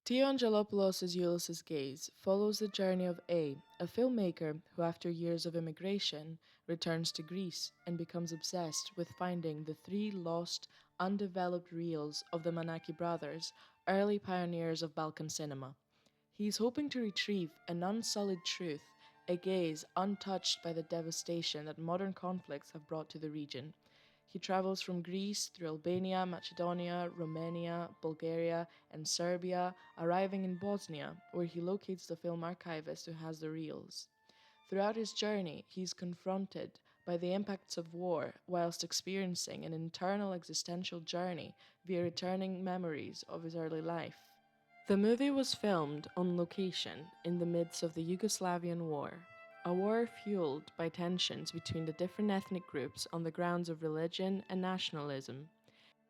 Theo Angelopoulos' Ulysses Gaze follows the journey of a filmmaker who, after years of immigration, returns to Greece and becomes obsessed with finding the three lost, undeveloped reels of the Manaki brothers, early pioneers of Balkan cinema. He is hoping to retrieve an unsullied truth, a gaze untouched by the devastation that modern conflicts have brought to the region. He travels from Greece through Albania, Macedonia, Romania, Bulgaria, and Serbia, arriving in Bosnia, where he locates the film archivist who has the reels. Throughout his journey, he is confronted by the impacts of war whilst experiencing an internal existential journey via returning memories of his early life. The movie was filmed on location in the midst of the Yugoslavian War, a war fueled by tensions between the different ethnic groups on the grounds of religion and nationalism,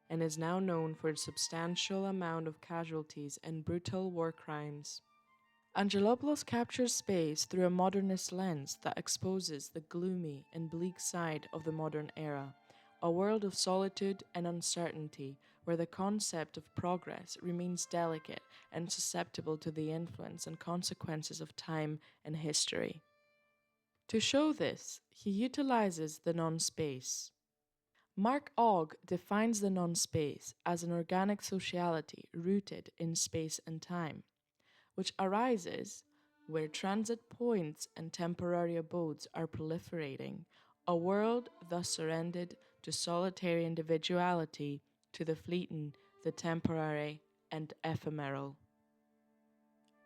and is now known for its substantial amount of casualties and brutal war crimes. Angelopoulos captures space through a modernist lens that exposes the gloomy and bleak side of the modern era, a world of solitude and uncertainty where the concept of progress remains delicate and susceptible to the influence and consequences of time and history. To show this, he utilizes the non space. Mark Ogg defines the non space as an organic sociality rooted in space and time, which arises where transit points and temporary abodes are proliferating, a world thus surrendered to solitary individuality, to the fleeting, the temporary, and ephemeral.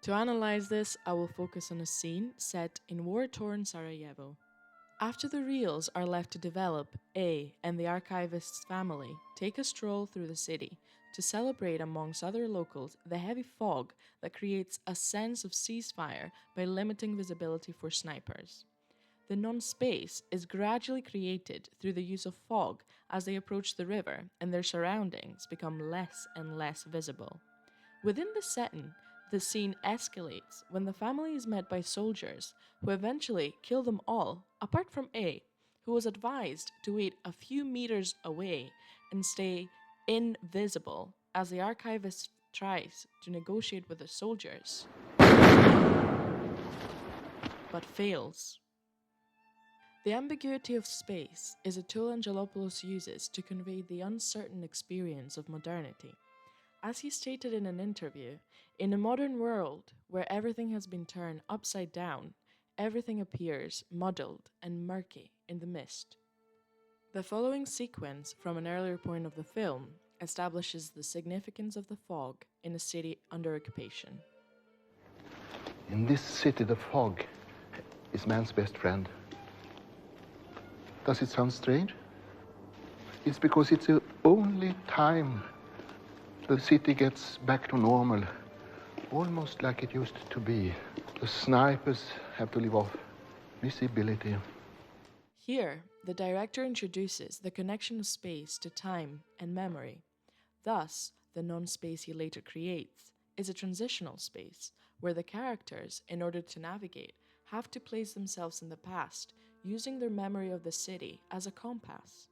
To analyze this, I will focus on a scene set in war-torn Sarajevo. After the reels are left to develop, A and the archivist's family take a stroll through the city to celebrate amongst other locals the heavy fog that creates a sense of ceasefire by limiting visibility for snipers. The non-space is gradually created through the use of fog as they approach the river and their surroundings become less and less visible. Within the setting, the scene escalates when the family is met by soldiers who eventually kill them all, apart from A, who was advised to wait a few meters away and stay invisible as the archivist tries to negotiate with the soldiers, but fails. The ambiguity of space is a tool Angelopoulos uses to convey the uncertain experience of modernity. As he stated in an interview, in a modern world where everything has been turned upside down, everything appears muddled and murky in the mist. The following sequence from an earlier point of the film establishes the significance of the fog in a city under occupation. In this city, the fog is man's best friend. Does it sound strange? It's because it's the only time the city gets back to normal, almost like it used to be. The snipers have to live off visibility. Here, the director introduces the connection of space to time and memory. Thus, the non-space he later creates is a transitional space where the characters, in order to navigate, have to place themselves in the past, using their memory of the city as a compass.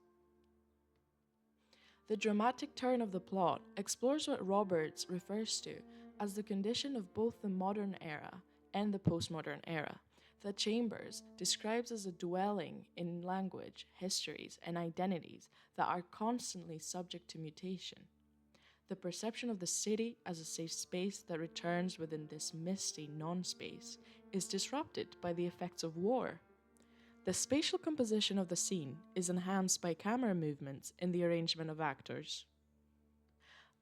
The dramatic turn of the plot explores what Roberts refers to as the condition of both the modern era and the postmodern era, that Chambers describes as a dwelling in language, histories, and identities that are constantly subject to mutation. The perception of the city as a safe space that returns within this misty non-space is disrupted by the effects of war. The spatial composition of the scene is enhanced by camera movements in the arrangement of actors.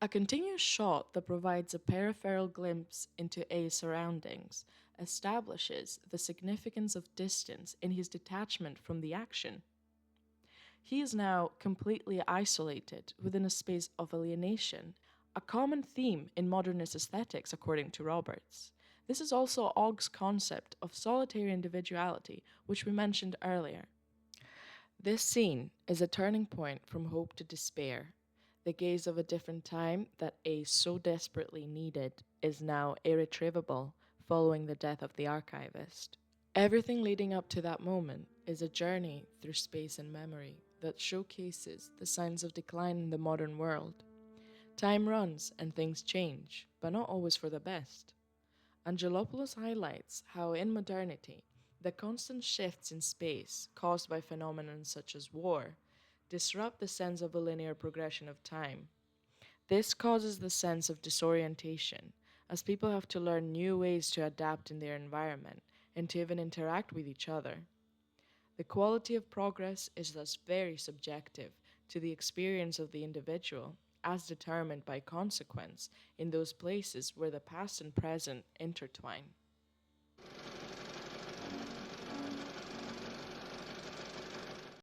A continuous shot that provides a peripheral glimpse into A's surroundings establishes the significance of distance in his detachment from the action. He is now completely isolated within a space of alienation, a common theme in modernist aesthetics, according to Roberts. This is also Ogg's concept of solitary individuality, which we mentioned earlier. This scene is a turning point from hope to despair. The gaze of a different time that A so desperately needed is now irretrievable following the death of the archivist. Everything leading up to that moment is a journey through space and memory that showcases the signs of decline in the modern world. Time runs and things change, but not always for the best. Angelopoulos highlights how in modernity, the constant shifts in space caused by phenomena such as war disrupt the sense of a linear progression of time. This causes the sense of disorientation, as people have to learn new ways to adapt in their environment and to even interact with each other. The quality of progress is thus very subjective to the experience of the individual, as determined by consequence in those places where the past and present intertwine.